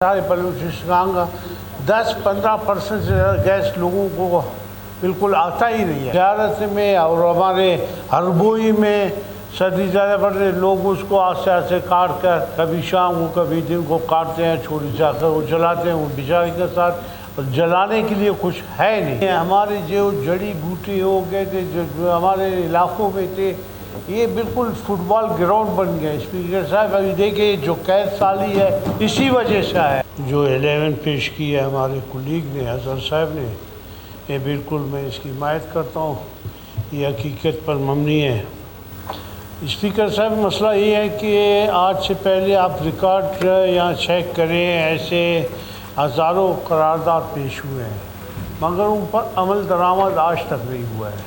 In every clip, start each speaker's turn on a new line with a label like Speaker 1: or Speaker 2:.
Speaker 1: سارے بلوچستان کا 10-15% سے زیادہ گیس لوگوں کو بالکل آتا ہی نہیں ہے۔ زیارت میں اور ہمارے ہربوئی میں سردی زیادہ پڑتی ہے، لوگ اس کو آستے آستے کاٹ کر کبھی شام کو کبھی دن کو کاٹتے ہیں، چھوڑی جا کر وہ جلاتے ہیں، وہ بیچارے کے ساتھ جلانے کے لیے کچھ ہے نہیں۔ ہمارے جو جڑی بوٹی ہو گئے تھے جو ہمارے علاقوں میں تھے، یہ بالکل فٹ بال گراؤنڈ بن گیا۔ اسپیکر صاحب ابھی دیکھیں جو قید سالی ہے اسی وجہ سے ہے۔ جو 11 پیش کی ہے ہمارے کولیگ نے، اظہر صاحب نے، یہ بالکل میں اس کی حمایت کرتا ہوں، یہ حقیقت پر مبنی ہے۔ اسپیکر صاحب مسئلہ یہ ہے کہ آج سے پہلے آپ ریکارڈ یہاں چیک کریں، ایسے ہزاروں قرارداد پیش ہوئے ہیں مگر ان پر عمل درآمد آج تک نہیں ہوا ہے۔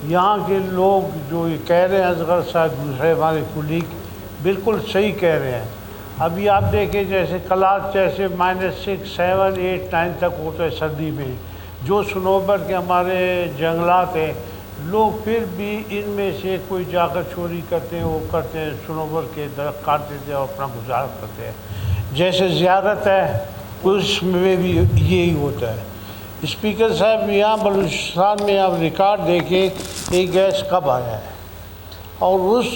Speaker 1: یہاں کے لوگ جو یہ کہہ رہے ہیں، اصغر صاحب دوسرے ہمارے کولیگ بالکل صحیح کہہ رہے ہیں۔ ابھی آپ دیکھیں جیسے کلات جیسے -6، 7، 8، 9 تک ہوتا ہے سردی میں، جو صنوبر کے ہمارے جنگلات ہیں، لوگ پھر بھی ان میں سے کوئی جا کر چوری کرتے ہیں، وہ کرتے ہیں، صنوبر کے درخت کاٹ دیتے ہیں اور اپنا گزارا کرتے ہیں۔ جیسے زیارت ہے اس میں بھی یہی ہوتا ہے۔ اسپیکر صاحب یہاں بلوچستان میں آپ ریکارڈ دیکھیں یہ گیس کب آیا ہے، اور اس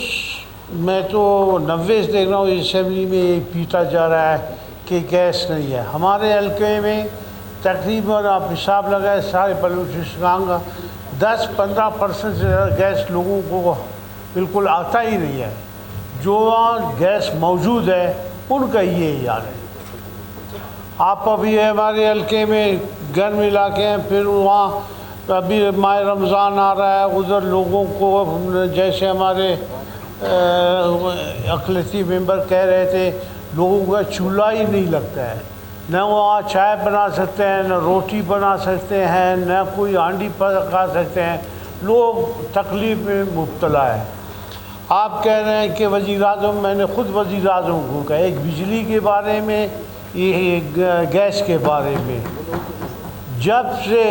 Speaker 1: میں تو 90 سے دیکھ رہا ہوں اسمبلی میں یہ پیٹا جا رہا ہے کہ گیس نہیں ہے۔ ہمارے حلقے میں تقریباً آپ حساب لگائے سارے بلوچستان کا 10-15% سے زیادہ گیس لوگوں کو بالکل آتا ہی نہیں ہے۔ جو وہاں گیس موجود ہے ان کا یہ حال ہے۔ آپ ابھی ہمارے حلقے میں گرم علاقے ہیں، پھر وہاں ابھی ماہ رمضان آ رہا ہے، ادھر لوگوں کو جیسے ہمارے اقلیتی ممبر کہہ رہے تھے، لوگوں کا چولہا ہی نہیں لگتا ہے، نہ وہاں چائے بنا سکتے ہیں، نہ روٹی بنا سکتے ہیں، نہ کوئی ہانڈی پکا سکتے ہیں، لوگ تکلیف میں مبتلا ہے۔ آپ کہہ رہے ہیں کہ وزیر اعظم، میں نے خود وزیر اعظم کو کہا، ایک بجلی کے بارے میں، یہ گیس کے بارے میں، جب سے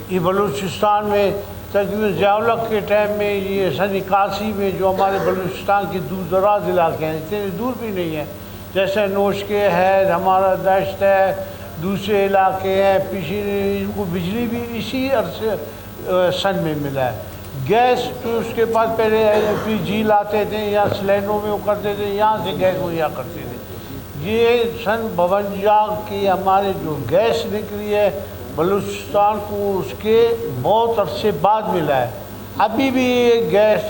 Speaker 1: یہ بلوچستان میں تقریباً ضیاء الحق کے ٹائم میں یہ سن 81 میں جو ہمارے بلوچستان کے دور دراز علاقے ہیں، اتنے دور بھی نہیں ہیں، جیسے نوشکے ہے، ہمارا دشت ہے، دوسرے علاقے ہیں، ان کو بجلی بھی اسی عرصے سن میں ملا ہے۔ گیس تو اس کے بعد پہلے LPG لاتے تھے یا سلینڈروں میں وہ کرتے تھے، یہاں سے گیس مہیا کرتے تھے۔ یہ سن 52 کی ہمارے جو گیس نکلی ہے بلوچستان کو، اس کے بہت عرصے بعد ملا ہے، ابھی بھی یہ گیس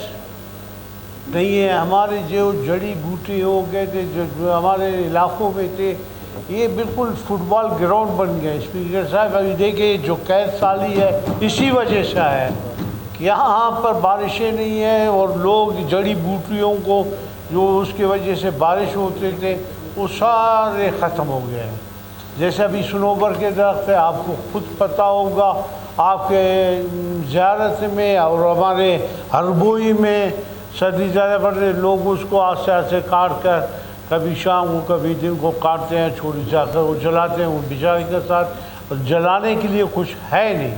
Speaker 1: نہیں ہے۔ ہمارے جو جڑی بوٹی ہو گئے تھے جو ہمارے علاقوں میں تھے، یہ بالکل فٹ بال گراؤنڈ بن گیا۔ اسپیکر صاحب ابھی دیکھیں جو قید سالی ہے اسی وجہ سے ہے کہ یہاں پر بارشیں نہیں ہیں، اور لوگ جڑی بوٹیوں کو جو اس کی وجہ سے بارش ہوتے تھے وہ سارے ختم ہو گئے ہیں۔ جیسے ابھی صنوبر کے درخت ہے، آپ کو خود پتہ ہوگا، آپ کے زیارت میں اور ہمارے ہربوئی میں سردی زیادہ پڑتی ہے، لوگ اس کو آستے آستے کاٹ کر کبھی شام کو کبھی دن کو کاٹتے ہیں، چھوڑی جا کر وہ جلاتے ہیں، وہ بیچارے کے ساتھ جلانے کے لیے کچھ ہے نہیں۔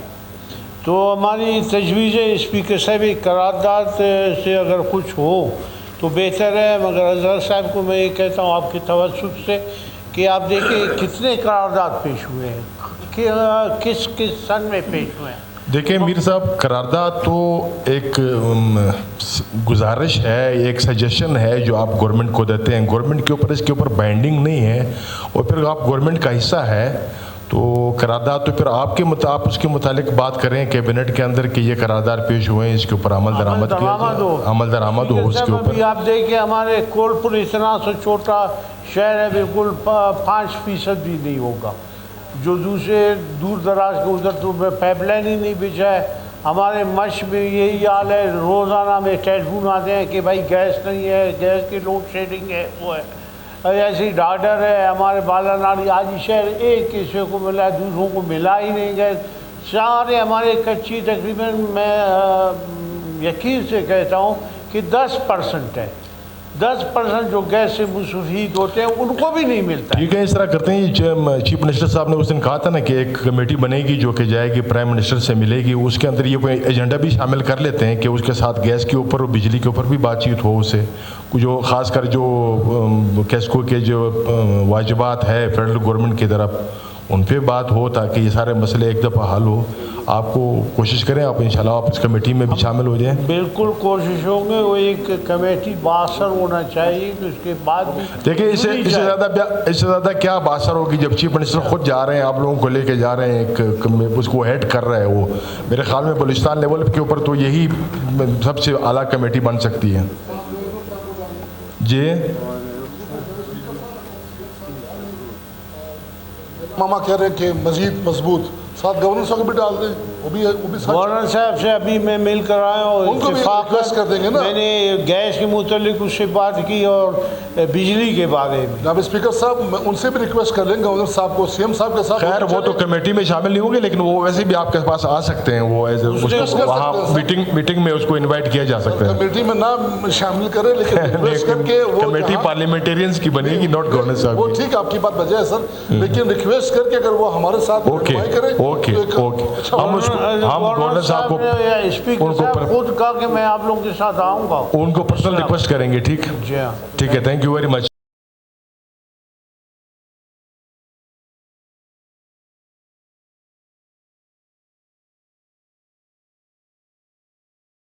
Speaker 1: تو ہماری تجویز ہے اسپیکر صاحب قرارداد سے اگر کچھ ہو تو بہتر ہے، مگر اظہر صاحب کو میں یہ کہتا ہوں آپ کی توسط سے کہ آپ دیکھیں کتنے قرارداد پیش ہوئے ہیں، کس سن میں پیش ہوئے ہیں۔
Speaker 2: دیکھیں میر صاحب، قرارداد تو ایک گزارش ہے، ایک سجیشن ہے جو آپ گورنمنٹ کو دیتے ہیں، گورنمنٹ کے اوپر اس کے اوپر بائنڈنگ نہیں ہے، اور پھر آپ گورنمنٹ کا حصہ ہے تو قرارداد تو پھر آپ اس کے متعلق بات کریں کیبنٹ کے اندر کہ یہ قرارداد پیش ہوئے ہیں، اس کے اوپر عمل درآمد ہو اس کے اوپر۔
Speaker 1: آپ دیکھیں ہمارے کولپور اتنا سا چھوٹا شہر ہے، بالکل 5% بھی نہیں ہوگا، جو دوسرے دور دراز کے ادھر تو پائپ لائن ہی نہیں بچھا ہے۔ ہمارے مش میں یہی حال ہے، روزانہ میں ٹیلیفون آتے ہیں کہ بھائی گیس نہیں ہے، گیس کی لوڈ شیڈنگ ہے، وہ ہے، ایسی ڈاڈر ہے۔ ہمارے بالا ناڑی آجی شہر ایک کسی کو ملا ہے، دوسروں کو ملا ہی نہیں گیس، سارے ہمارے کچی تقریباً میں یقین سے کہتا ہوں کہ 10% ہے۔ 10% جو گیس سے مستفید ہوتے ہیں ان کو بھی نہیں ملتا ہے۔
Speaker 2: ٹھیک ہے، اس طرح کرتے ہیں، چیف منسٹر صاحب نے اس دن کہا تھا نا کہ ایک کمیٹی بنے گی جو کہ جائے گی پرائم منسٹر سے ملے گی، اس کے اندر یہ کوئی ایجنڈا بھی شامل کر لیتے ہیں کہ اس کے ساتھ گیس کے اوپر اور بجلی کے اوپر بھی بات چیت ہو، اسے جو خاص کر جو کیسکو کے جو واجبات ہے فیڈرل گورنمنٹ کی طرف ان پہ بات ہو تاکہ یہ سارے مسئلے ایک دفعہ حل ہو۔ آپ کو کوشش کریں، آپ انشاءاللہ آپ اس کمیٹی میں بھی شامل ہو جائیں۔
Speaker 1: بالکل کوشش ہوں گے، وہ ایک کمیٹی باثر ہونا چاہیے کہ اس کے بعد بھی
Speaker 2: دیکھیں اس سے زیادہ کیا باثر ہوگی جب چیف منسٹر خود جا رہے ہیں، آپ لوگوں کو لے کے جا رہے ہیں، اس کو ہیڈ کر رہا ہے وہ، میرے خیال میں بلوچستان لیول کے اوپر تو یہی سب سے اعلیٰ کمیٹی بن سکتی ہے۔ جی
Speaker 3: ماما کہہ رہے ہیں کہ مزید مضبوط ساتھ گورنر صاحب کو بھی ڈال دیں، وہ بھی
Speaker 1: گورنر صاحب سے ابھی میں مل کر آیا ہوں،
Speaker 3: ان کو بھی ریکویسٹ کر دیں گے نا۔
Speaker 1: میں نے گیس کے متعلق اس سے بات کی اور بجلی کے بارے میں۔
Speaker 3: جناب اسپیکر صاحب میں ان سے بھی ریکویسٹ کر لیں گے گورنر صاحب کو، سی ایم صاحب کے ساتھ۔
Speaker 2: خیر وہ تو کمیٹی میں شامل نہیں ہوں گے، لیکن وہ ویسے بھی آپ کے پاس آ سکتے ہیں، وہ وہاں میٹنگ میں اس کو انوائٹ کیا جا سکتا ہے۔
Speaker 3: کمیٹی میں نہ شامل کریں لیکن ریکویسٹ کر کے وہ
Speaker 2: کمیٹی پارلیمنٹیرینز کی بنے گی، ناٹ گورنر صاحب
Speaker 3: وہ ٹھیک آپ کی بات بجائے ہے سر، لیکن ریکویسٹ کر کے اگر وہ ہمارے ساتھ کریں
Speaker 2: ہم گورنر صاحب کو
Speaker 1: اسپیکر صاحب خود کہا کہ میں آپ لوگوں کے ساتھ آؤں گا،
Speaker 2: ان کو پرسنل ریکویسٹ کریں گے۔ ٹھیک
Speaker 1: جی ہاں،
Speaker 2: ٹھیک ہے، تھینک یو ویری مچ۔